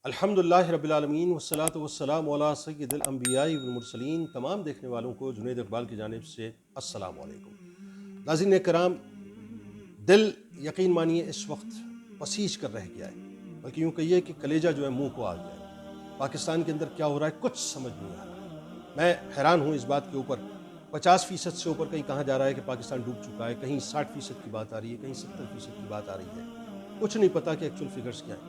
الحمدللہ رب العالمین والصلاۃ والسلام علی سید الانبیاء والمرسلین۔ تمام دیکھنے والوں کو جنید اقبال کی جانب سے السلام علیکم۔ ناظرین کرام، دل یقین مانیے اس وقت پسیج کر رہ گیا ہے، بلکہ یوں کہیے کہ کلیجہ جو ہے منہ کو آ گیا ہے۔ پاکستان کے اندر کیا ہو رہا ہے کچھ سمجھ نہیں آ رہا۔ میں حیران ہوں اس بات کے اوپر، 50% سے اوپر کہیں کہا جا رہا ہے کہ پاکستان ڈوب چکا ہے، کہیں 60% کی بات آ رہی ہے، کہیں 70% کی بات آ رہی ہے۔ کچھ نہیں پتا کہ ایکچوئل فگرز کیا ہیں،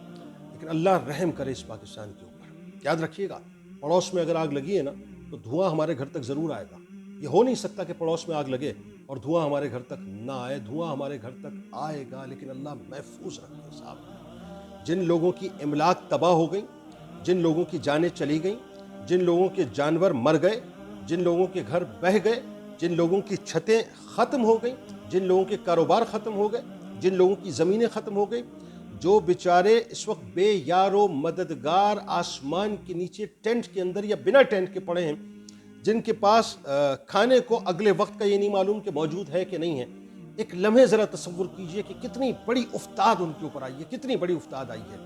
لیکن اللہ رحم کرے اس پاکستان کے اوپر۔ یاد رکھیے گا، پڑوس میں اگر آگ لگی ہے نا تو دھواں ہمارے گھر تک ضرور آئے گا۔ یہ ہو نہیں سکتا کہ پڑوس میں آگ لگے اور دھواں ہمارے گھر تک نہ آئے۔ دھواں ہمارے گھر تک آئے گا، لیکن اللہ محفوظ رکھے صاحب۔ جن لوگوں کی املاک تباہ ہو گئیں، جن لوگوں کی جانیں چلی گئیں، جن لوگوں کے جانور مر گئے، جن لوگوں کے گھر بہہ گئے، جن لوگوں کی چھتیں ختم ہو گئیں، جن لوگوں کے کاروبار ختم ہو گئے، جن لوگوں کی زمینیں ختم ہو گئیں، جو بیچارے اس وقت بے یار و مددگار آسمان کے نیچے ٹینٹ کے اندر یا بنا ٹینٹ کے پڑے ہیں، جن کے پاس کھانے کو اگلے وقت کا یہ نہیں معلوم کہ موجود ہے کہ نہیں ہے، ایک لمحے ذرا تصور کیجئے کہ کتنی بڑی افتاد ان کے اوپر آئی ہے، کتنی بڑی افتاد آئی ہے،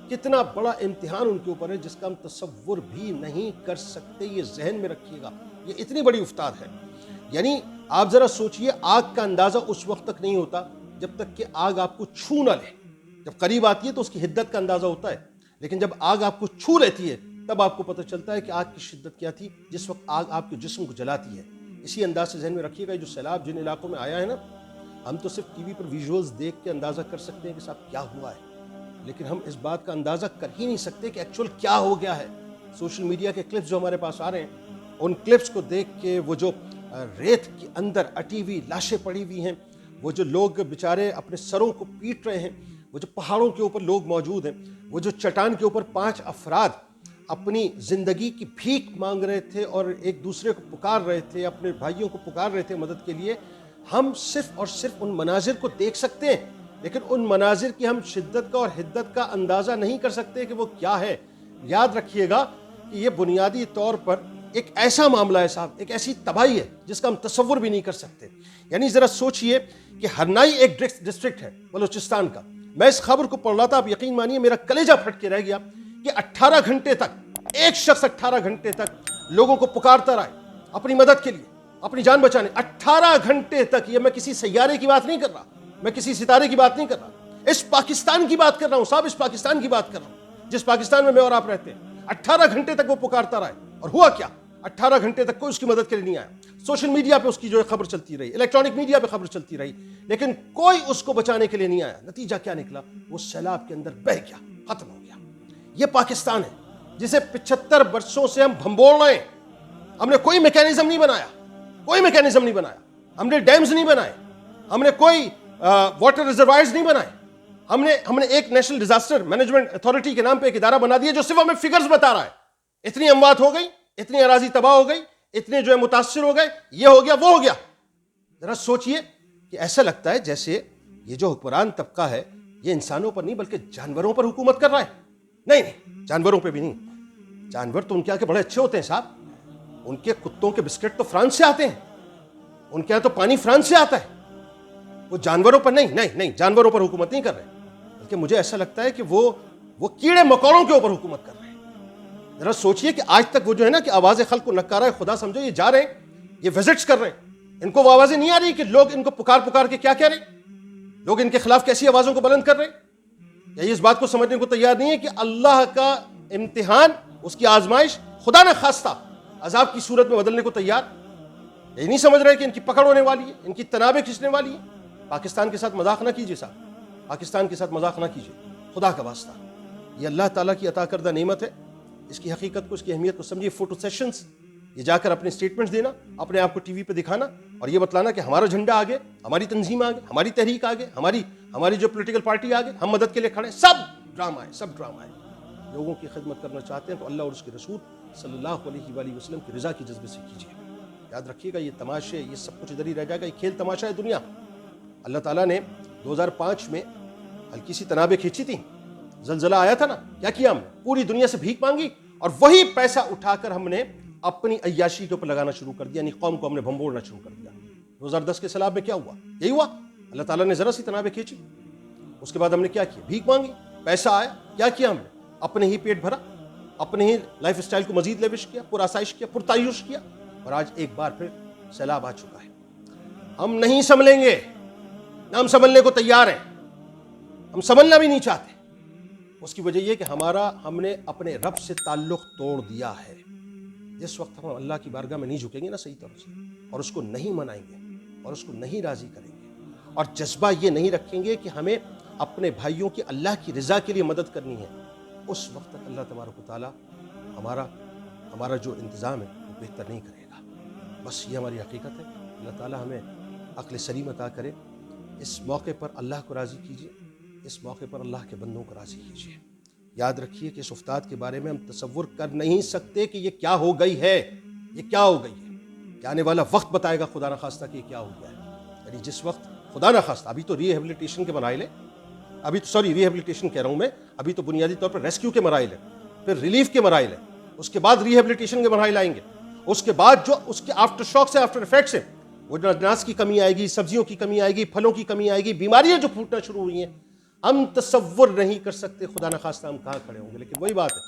کتنا بڑا امتحان ان کے اوپر ہے جس کا ہم تصور بھی نہیں کر سکتے۔ یہ ذہن میں رکھیے گا، یہ اتنی بڑی افتاد ہے۔ یعنی آپ ذرا سوچئے، آگ کا اندازہ اس وقت تک نہیں ہوتا جب تک کہ آگ آپ کو چھو نہ لے۔ جب قریب آتی ہے تو اس کی حدت کا اندازہ ہوتا ہے، لیکن جب آگ آپ کو چھو لیتی ہے تب آپ کو پتہ چلتا ہے کہ آگ کی شدت کیا تھی جس وقت آگ آپ کے جسم کو جلاتی ہے۔ اسی انداز سے ذہن میں رکھیے گا، جو سیلاب جن علاقوں میں آیا ہے نا، ہم تو صرف ٹی وی پر ویژولز دیکھ کے اندازہ کر سکتے ہیں کہ صاحب کیا ہوا ہے، لیکن ہم اس بات کا اندازہ کر ہی نہیں سکتے کہ ایکچوئل کیا ہو گیا ہے۔ سوشل میڈیا کے کلپس جو ہمارے پاس آ رہے ہیں، ان کلپس کو دیکھ کے وہ جو ریت کے اندر اٹی ہوئی لاشیں پڑی ہوئی ہیں، وہ جو لوگ بیچارے اپنے سروں کو پیٹ رہے ہیں، وہ جو پہاڑوں کے اوپر لوگ موجود ہیں، وہ جو چٹان کے اوپر 5 افراد اپنی زندگی کی بھیک مانگ رہے تھے اور ایک دوسرے کو پکار رہے تھے، اپنے بھائیوں کو پکار رہے تھے مدد کے لیے، ہم صرف اور صرف ان مناظر کو دیکھ سکتے ہیں، لیکن ان مناظر کی ہم شدت کا اور حدت کا اندازہ نہیں کر سکتے کہ وہ کیا ہے۔ یاد رکھیے گا کہ یہ بنیادی طور پر ایک ایسا معاملہ ہے صاحب، ایک ایسی تباہی ہے جس کا ہم تصور بھی نہیں کر سکتے۔ یعنی ذرا سوچئے کہ ہرنائی ایک ڈسٹرکٹ ہے بلوچستان کا، میں اس خبر کو پڑھ رہا تھا، آپ یقین مانیے میرا کلیجہ پھٹ کے رہ گیا کہ 18 گھنٹے تک ایک شخص 18 گھنٹے تک لوگوں کو پکارتا رہا ہے اپنی مدد کے لیے، اپنی جان بچانے۔ 18 گھنٹے تک، یہ میں کسی سیارے کی بات نہیں کر رہا، میں کسی ستارے کی بات نہیں کر رہا، اس پاکستان کی بات کر رہا ہوں صاحب، اس پاکستان کی بات کر رہا ہوں جس پاکستان میں اور آپ رہتے ہیں۔ 18 گھنٹے تک وہ پکارتا رہا ہے، اور ہوا کیا؟ 18 گھنٹے تک کوئی اس کی مدد کے لیے نہیں آیا۔ سوشل میڈیا پہ اس کی جو ہے خبر چلتی رہی، الیکٹرانک میڈیا پہ خبر چلتی رہی، لیکن کوئی اس کو بچانے کے لیے نہیں آیا۔ نتیجہ کیا نکلا؟ وہ سیلاب کے اندر بہہ گیا، ختم ہو گیا۔ یہ پاکستان ہے جسے 75 برسوں سے ہم بھنبوڑ رہے ہیں۔ ہم نے کوئی میکینزم نہیں بنایا، کوئی میکینزم نہیں بنایا، ہم نے ڈیمز نہیں بنائے، ہم نے کوئی واٹر ریزروائرز نہیں بنائے، ہم نے ایک نیشنل ڈیزاسٹر مینجمنٹ اتھارٹی کے نام پہ ایک ادارہ بنا دیا جو صرف ہمیں فگرز بتا رہا ہے۔ اتنی اموات ہو گئی، اتنی اراضی تباہ ہو گئی، اتنے جو ہے متاثر ہو گئے، یہ ہو گیا، وہ ہو گیا۔ ذرا سوچئے کہ ایسا لگتا ہے جیسے یہ جو حکمران طبقہ ہے یہ انسانوں پر نہیں بلکہ جانوروں پر حکومت کر رہا ہے۔ نہیں، جانوروں پہ بھی نہیں۔ جانور تو ان کے یہاں کے بڑے اچھے ہوتے ہیں صاحب، ان کے کتوں کے بسکٹ تو فرانس سے آتے ہیں، ان کے یہاں تو پانی فرانس سے آتا ہے۔ وہ جانوروں پر نہیں، جانوروں پر حکومت نہیں کر رہے، بلکہ مجھے ایسا لگتا ہے کہ وہ کیڑے مکوڑوں کے اوپر حکومت کر رہے ہیں۔ ذرا سوچئے کہ آج تک وہ جو ہے نا کہ آواز خلق کو نکارہ خدا سمجھو، یہ جا رہے ہیں، یہ وزٹس کر رہے ہیں، ان کو وہ آوازیں نہیں آ رہی کہ لوگ ان کو پکار کے کیا کہہ رہے ہیں، لوگ ان کے خلاف کیسی آوازوں کو بلند کر رہے ہیں، یا یہ اس بات کو سمجھنے کو تیار نہیں ہے کہ اللہ کا امتحان، اس کی آزمائش خدا نہ خواستہ عذاب کی صورت میں بدلنے کو تیار، یہ نہیں سمجھ رہے کہ ان کی پکڑ ہونے والی ہے، ان کی تنابیں کھنچنے والی ہے۔ پاکستان کے ساتھ مذاق نہ کیجیے صاحب، پاکستان کے ساتھ مذاق نہ کیجیے، خدا کا واسطہ۔ یہ اللہ تعالیٰ کی عطا کردہ نعمت ہے، اس کی حقیقت کو، اس کی اہمیت کو سمجھیے۔ فوٹو سیشنز، یہ جا کر اپنے سٹیٹمنٹس دینا، اپنے آپ کو ٹی وی پہ دکھانا اور یہ بتلانا کہ ہمارا جھنڈا آگے، ہماری تنظیم آگے، ہماری تحریک آگے، ہماری جو پولیٹیکل پارٹی آگے، ہم مدد کے لیے کھڑے ہیں، سب ڈرامہ ہے، سب ڈرامہ ہے۔ لوگوں کی خدمت کرنا چاہتے ہیں تو اللہ اور اس کے رسول صلی اللہ علیہ وآلہ وسلم کی رضا کی جذبے سے کیجیے۔ یاد رکھیے گا، یہ تماشے، یہ سب کچھ ادھر ہی رہ جائے گا، یہ کھیل تماشا ہے دنیا۔ اللہ تعالیٰ نے 2005 میں ہلکی سی تنابیں کھینچی تھیں، زلزلہ آیا تھا نا، کیا کیا ہم نے؟ پوری دنیا سے بھیک مانگی اور وہی پیسہ اٹھا کر ہم نے اپنی عیاشی کے اوپر لگانا شروع کر دیا، یعنی قوم کو ہم نے بھنبوڑنا شروع کر دیا۔ 2010 کے سیلاب میں کیا ہوا؟ یہی ہوا، اللہ تعالیٰ نے ذرا سی تنابیں کھینچی، اس کے بعد ہم نے کیا کیا؟ بھیک مانگی، پیسہ آیا، کیا کیا ہم نے؟ اپنے ہی پیٹ بھرا، اپنے ہی لائف اسٹائل کو مزید لیوش کیا، پرآسائش کیا، پرتعیش کیا، اور آج ایک بار پھر سیلاب آ چکا ہے۔ ہم نہیں سنبھلیں گے، نہ ہم سنبھلنے کو تیار ہیں، ہم سنبھلنا بھی نہیں چاہتے۔ اس کی وجہ یہ کہ ہم نے اپنے رب سے تعلق توڑ دیا ہے۔ جس وقت ہم اللہ کی بارگاہ میں نہیں جھکیں گے نا صحیح طور سے، اور اس کو نہیں منائیں گے اور اس کو نہیں راضی کریں گے، اور جذبہ یہ نہیں رکھیں گے کہ ہمیں اپنے بھائیوں کی اللہ کی رضا کے لیے مدد کرنی ہے، اس وقت تک اللہ تبارک و تعالیٰ ہمارا جو انتظام ہے وہ بہتر نہیں کرے گا۔ بس یہ ہماری حقیقت ہے۔ اللہ تعالیٰ ہمیں عقل سلیم عطا کرے۔ اس موقع پر اللہ کو راضی کیجیے، اس موقع پر اللہ کے بندوں کو راضی کیجیے۔ یاد رکھیے کہ اس افتاد کے بارے میں ہم تصور کر نہیں سکتے کہ یہ کیا ہو گئی ہے، یہ کیا ہو گئی ہے۔ کہ آنے والا وقت بتائے گا خدا نخواستہ کہ یہ کیا ہو گیا ہے۔ یعنی جس وقت خدا نخواستہ، ابھی تو ریہیبلیٹیشن کے مراحل ہیں، ریہیبلیٹیشن کہہ رہا ہوں میں، ابھی تو بنیادی طور پر ریسکیو کے مراحل ہیں، پھر ریلیف کے مراحل ہیں، اس کے بعد ریہیبلیٹیشن کے مراحل آئیں گے، اس کے بعد جو اس کے آفٹر شاکس ہیں، آفٹر افیکٹس ہیں، وہ اجناس کی کمی آئے گی، سبزیوں کی کمی آئے گی، پھلوں کی کمی آئے گی، بیماریاں جو پھوٹنا شروع ہوئی ہیں، ہم تصور نہیں کر سکتے خدا نخواستہ ہم کہاں کھڑے ہوں گے۔ لیکن وہی بات ہے،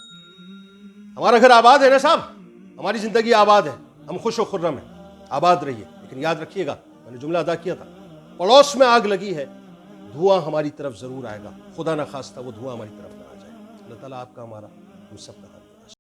ہمارا گھر آباد ہے نا صاحب، ہماری زندگی آباد ہے، ہم خوش و خرم ہیں، آباد رہیے۔ لیکن یاد رکھیے گا، میں نے جملہ ادا کیا تھا، پڑوس میں آگ لگی ہے، دھواں ہماری طرف ضرور آئے گا، خدا نخواستہ وہ دھواں ہماری طرف نہ آ جائے۔ اللہ تعالیٰ آپ کا، ہمارا، ہم سب کا